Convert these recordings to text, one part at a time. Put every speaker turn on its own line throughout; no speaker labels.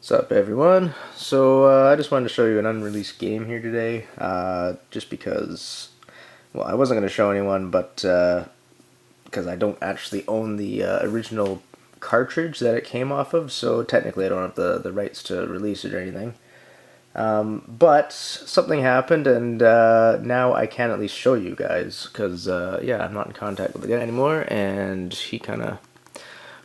What's up, everyone? So I just wanted to show you an unreleased game here today, just because, well, I wasn't going to show anyone, but because I don't actually own the original cartridge that it came off of, so technically I don't have the rights to release it or anything. But something happened, and now I can at least show you guys, because, yeah, I'm not in contact with the guy anymore, and he kind of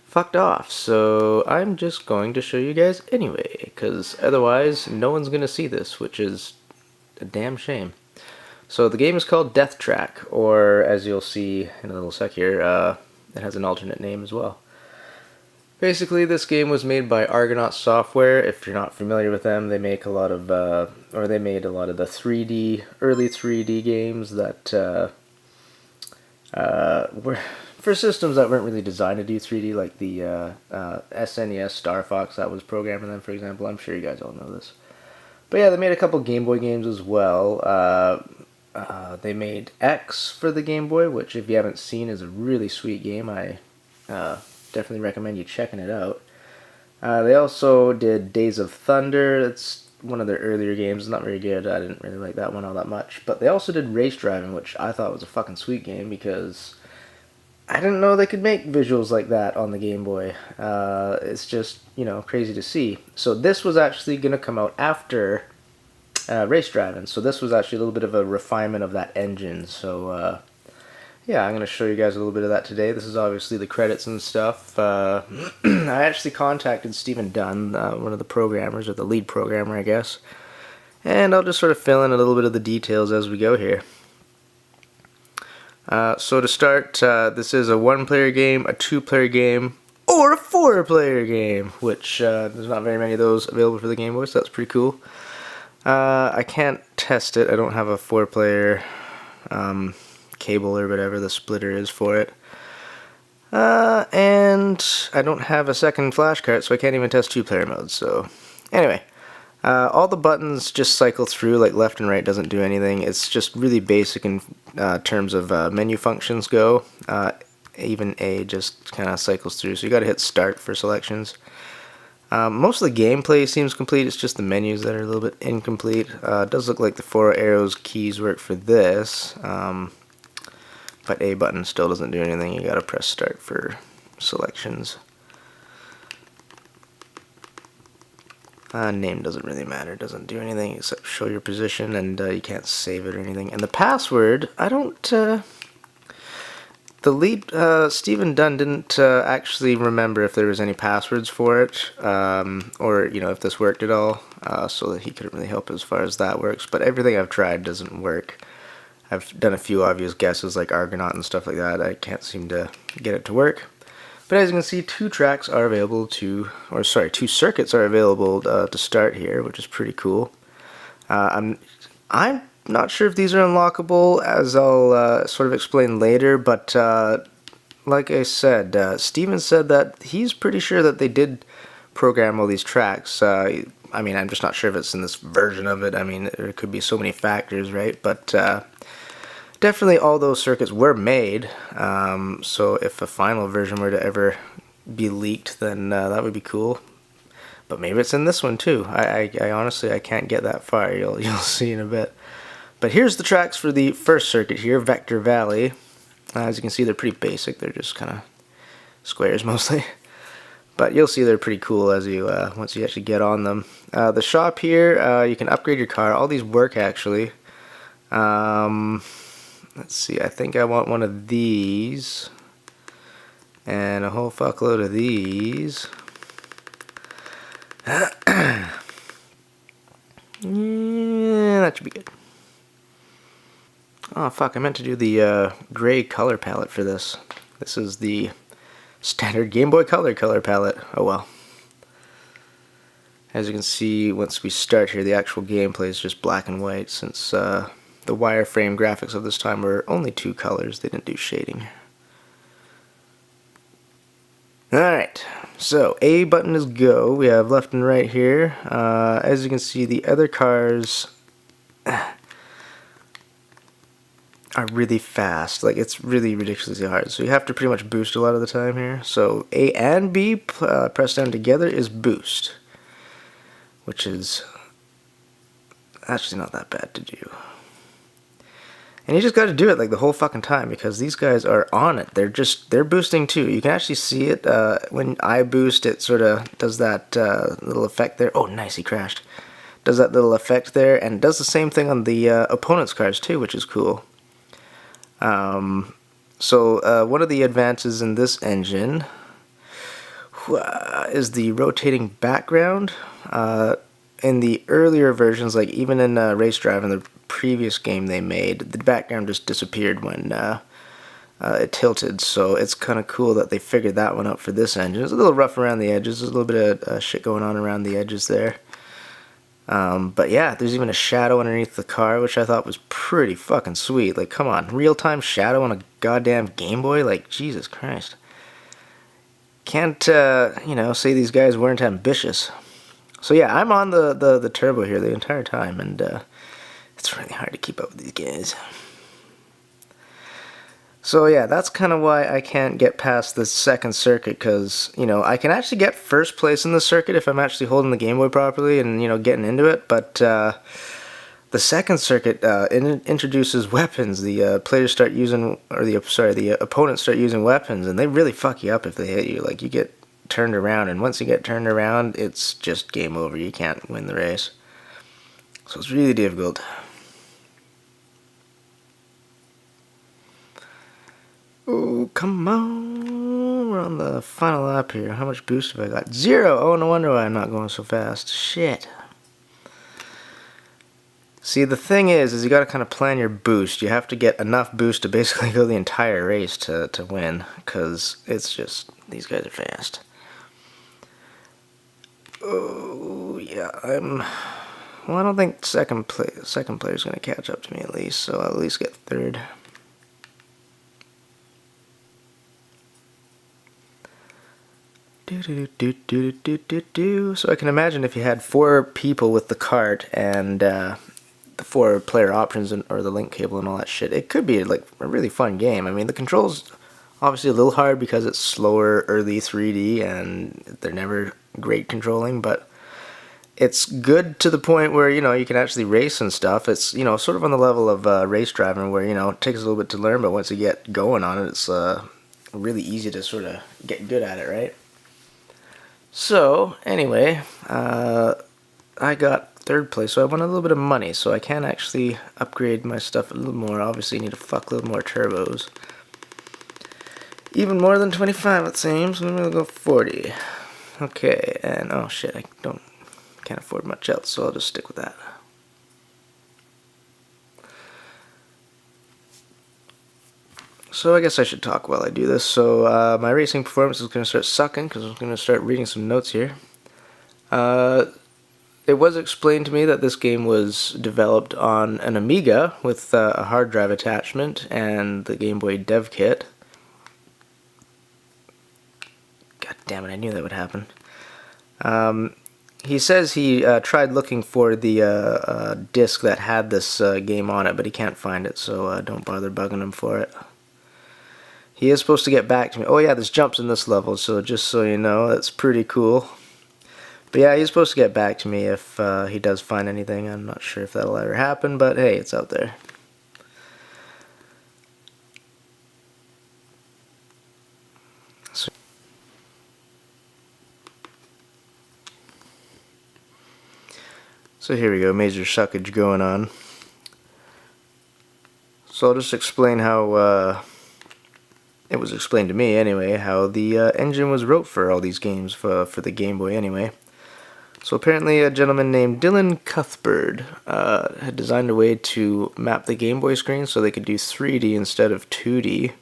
fucked off, so I'm just going to show you guys anyway, because otherwise no one's going to see this, which is a damn shame. So the game is called Death Track, or as you'll see in a little sec here, it has an alternate name as well. Basically, this game was made by Argonaut Software. If you're not familiar with them, they make a lot of, or they made a lot of the early 3D games that were for systems that weren't really designed to do 3D, like the SNES Star Fox that was programming them, for example. I'm sure you guys all know this. But yeah, they made a couple Game Boy games as well. They made X for the Game Boy, which if you haven't seen is a really sweet game. I definitely recommend you checking it out. They also did Days of Thunder. It's one of their earlier games. It's not very good. I didn't really like that one all that much. But they also did Race Driving, which I thought was a fucking sweet game because I didn't know they could make visuals like that on the Game Boy. It's just, you know, crazy to see. So this was actually going to come out after Race Driving. So this was actually a little bit of a refinement of that engine. So, yeah, I'm going to show you guys a little bit of that today. This is obviously the credits and stuff. I actually contacted Stephen Dunn, one of the programmers, or the lead programmer, I guess. And I'll just sort of fill in a little bit of the details as we go here. So to start, this is a 1-player game, a 2-player game, or a 4-player game, which there's not very many of those available for the Game Boy, so that's pretty cool. I can't test it. I don't have a 4-player cable or whatever the splitter is for it. And I don't have a second flash card, so I can't even test 2-player mode. So anyway, all the buttons just cycle through, like left and right doesn't do anything. It's just really basic in terms of menu functions go. Even A just kind of cycles through, so you gotta hit start for selections. Most of the gameplay seems complete, it's just the menus that are a little bit incomplete. It does look like the 4 arrows keys work for this, but A button still doesn't do anything. You gotta press start for selections. Name doesn't really matter, doesn't do anything except show your position, and you can't save it or anything. And the password, I don't, the lead, Stephen Dunn didn't actually remember if there was any passwords for it, or, you know, if this worked at all, so that he couldn't really help as far as that works. But everything I've tried doesn't work. I've done a few obvious guesses like Argonaut and stuff like that. I can't seem to get it to work. But as you can see, 2 tracks are available to, or sorry, 2 circuits are available to start here, which is pretty cool. I'm not sure if these are unlockable, as I'll sort of explain later, but like I said, Steven said that he's pretty sure that they did program all these tracks. I mean, I'm just not sure if it's in this version of it. I mean, there could be so many factors, right? But definitely all those circuits were made, so if a final version were to ever be leaked, then that would be cool. But maybe it's in this one too. I honestly, I can't get that far. You'll see in a bit. But here's the tracks for the first circuit here, Vector Valley. As you can see, they're pretty basic. They're just kind of squares mostly. But you'll see they're pretty cool as you once you actually get on them. The shop here, you can upgrade your car. All these work actually. Let's see, I think I want one of these, and a whole fuckload of these. Yeah, that should be good. Oh fuck, I meant to do the gray color palette for this. This is the standard Game Boy Color palette. Oh well. As you can see, once we start here, the actual gameplay is just black and white, since the wireframe graphics of this time were only 2 colors. They didn't do shading. Alright, so A button is go. We have left and right here. As you can see, the other cars are really fast. Like, it's really ridiculously hard. So you have to pretty much boost a lot of the time here. So A and B pressed down together is boost. which is actually not that bad to do. And you just got to do it like the whole fucking time because these guys are on it. They're boosting too. You can actually see it when I boost. It sort of does that little effect there. Oh, nice, he crashed. Does that little effect there, and does the same thing on the opponent's cars too, which is cool. So one of the advances in this engine is the rotating background. In the earlier versions, like even in Race Drive in the previous game they made, the background just disappeared when it tilted, so it's kind of cool that they figured that one out for this engine. It's a little rough around the edges, there's a little bit of shit going on around the edges there. But yeah, there's even a shadow underneath the car, which I thought was pretty fucking sweet. Like, come on, real-time shadow on a goddamn Game Boy? Like, Jesus Christ. Can't, you know, say these guys weren't ambitious. So yeah, I'm on the turbo here the entire time, and it's really hard to keep up with these guys. So yeah, that's kind of why I can't get past the second circuit, because, you know, I can actually get first place in the circuit if I'm actually holding the Game Boy properly and, you know, getting into it, but the second circuit introduces weapons. The players start using, or the opponents start using weapons, and they really fuck you up if they hit you. Like, you get turned around, and once you get turned around, it's just game over. You can't win the race. So it's really difficult. Oh, come on. We're on the final lap here. How much boost have I got? 0! Oh, no wonder why I'm not going so fast. Shit. See, the thing is you gotta kind of plan your boost. You have to get enough boost to basically go the entire race to win, because it's just, these guys are fast. Oh, yeah, well, I don't think second player's gonna catch up to me at least, so I'll at least get third. So I can imagine if you had 4 people with the cart and the 4 player options or the link cable and all that shit, it could be like a really fun game. I mean, the controls obviously a little hard because it's slower early 3D and they're never great controlling, but it's good to the point where, you know, you can actually race and stuff. It's, you know, sort of on the level of race driving where, you know, it takes a little bit to learn, but once you get going on it, it's really easy to sort of get good at it, right? So, anyway, I got third place, so I won a little bit of money, so I can actually upgrade my stuff a little more. Obviously, you need a fuckload more turbos. Even more than 25, it seems. I'm gonna go 40. Okay, and oh shit, I can't afford much else, so I'll just stick with that. So I guess I should talk while I do this. So my racing performance is going to start sucking because I'm going to start reading some notes here. It was explained to me that this game was developed on an Amiga with a hard drive attachment and the Game Boy dev kit. God damn it, I knew that would happen. He says he tried looking for the disc that had this game on it, but he can't find it, so don't bother bugging him for it. He is supposed to get back to me. Oh yeah, there's jumps in this level, so just so you know, that's pretty cool. But yeah, he's supposed to get back to me if he does find anything. I'm not sure if that'll ever happen, but hey, it's out there. So here we go, major suckage going on. So I'll just explain how it was explained to me anyway, how the engine was wrote for all these games for the Game Boy anyway. So apparently a gentleman named Dylan Cuthbert had designed a way to map the Game Boy screen so they could do 3D instead of 2D.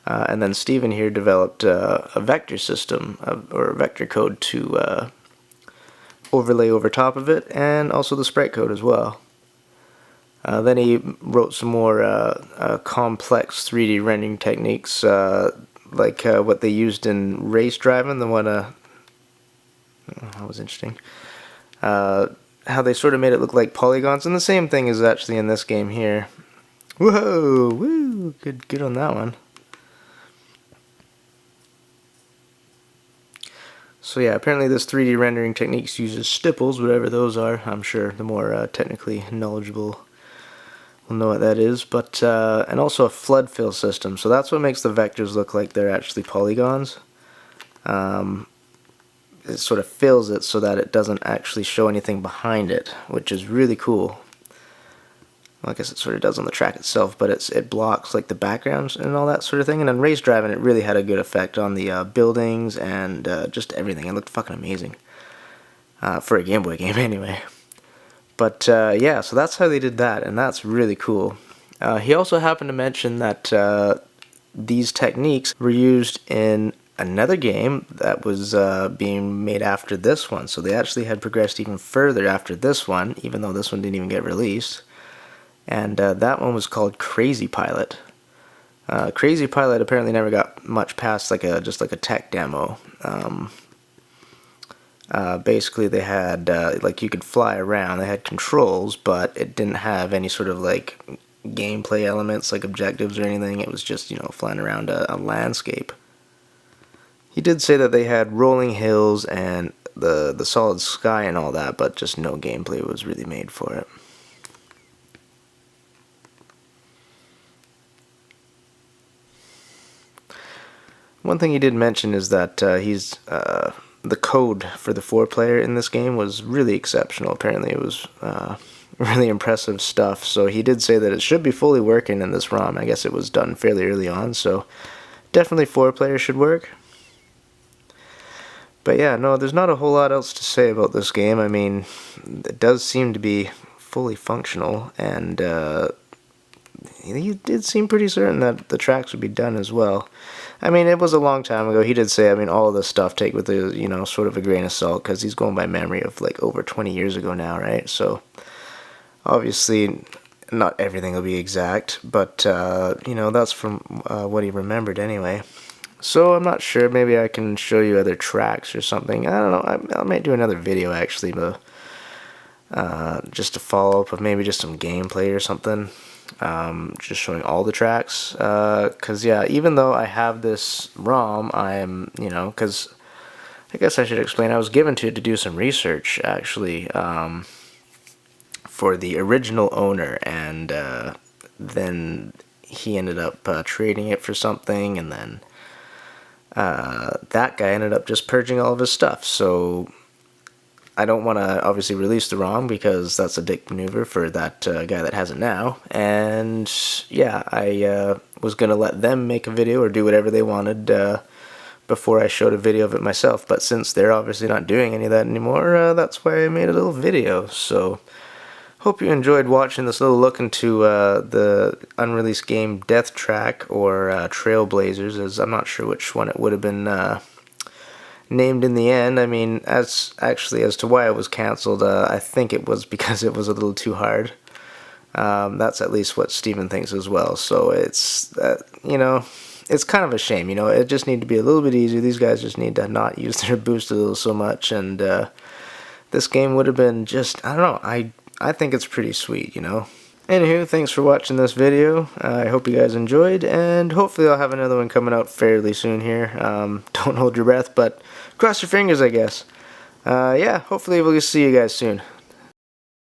And then Steven here developed a vector system, or a vector code to overlay over top of it, and also the sprite code as well. Then he wrote some more complex 3D rendering techniques, like what they used in Race Driving, the one, that was interesting. How they sort of made it look like polygons, and the same thing is actually in this game here. Whoa, woo, good on that one. So yeah, apparently this 3D rendering technique uses stipples, whatever those are. I'm sure the more technically knowledgeable will know what that is. But and also a flood fill system. So that's what makes the vectors look like they're actually polygons. It sort of fills it so that it doesn't actually show anything behind it, which is really cool. Well, I guess it sort of does on the track itself, but it blocks like the backgrounds and all that sort of thing. And on race driving, it really had a good effect on the buildings and just everything. It looked fucking amazing for a Game Boy game, anyway. But yeah, so that's how they did that, and that's really cool. He also happened to mention that these techniques were used in another game that was being made after this one. So they actually had progressed even further after this one, even though this one didn't even get released. And that one was called Crazy Pilot. Crazy Pilot apparently never got much past just like a tech demo. Basically they had like you could fly around, they had controls, but it didn't have any sort of like gameplay elements like objectives or anything. It was just, you know, flying around a landscape. He did say that they had rolling hills and the solid sky and all that, but just no gameplay was really made for it. One thing he did mention is that the code for the 4-player in this game was really exceptional. Apparently it was really impressive stuff. So he did say that it should be fully working in this ROM. I guess it was done fairly early on, so definitely 4-player should work. But yeah, no, there's not a whole lot else to say about this game. I mean, it does seem to be fully functional, and he did seem pretty certain that the tracks would be done as well. I mean, it was a long time ago. He did say, I mean, all of this stuff take with a, you know, sort of a grain of salt, because he's going by memory of like over 20 years ago now, right? So obviously not everything will be exact, but you know, that's from what he remembered anyway. So I'm not sure, maybe I can show you other tracks or something. I don't know, I might do another video actually, but just to follow up with maybe just some gameplay or something. Just showing all the tracks, because yeah, even though I have this ROM, I'm, you know, because I guess I should explain, I was given to do some research actually for the original owner, and then he ended up trading it for something, and then that guy ended up just purging all of his stuff. So I don't want to obviously release the ROM because that's a dick maneuver for that guy that has it now. And yeah, I was going to let them make a video or do whatever they wanted before I showed a video of it myself. But since they're obviously not doing any of that anymore, that's why I made a little video. So hope you enjoyed watching this little look into the unreleased game Death Track or Trailblazers, as I'm not sure which one it would have been named in the end. I mean, as to why it was cancelled, I think it was because it was a little too hard. That's at least what Steven thinks as well. So it's you know, it's kind of a shame. You know, it just need to be a little bit easier. These guys just need to not use their boost a little so much, and this game would have been just, I don't know. I think it's pretty sweet. You know. Anywho, thanks for watching this video. I hope you guys enjoyed, and hopefully I'll have another one coming out fairly soon here. Don't hold your breath, but cross your fingers, I guess. Yeah, hopefully we'll see you guys soon.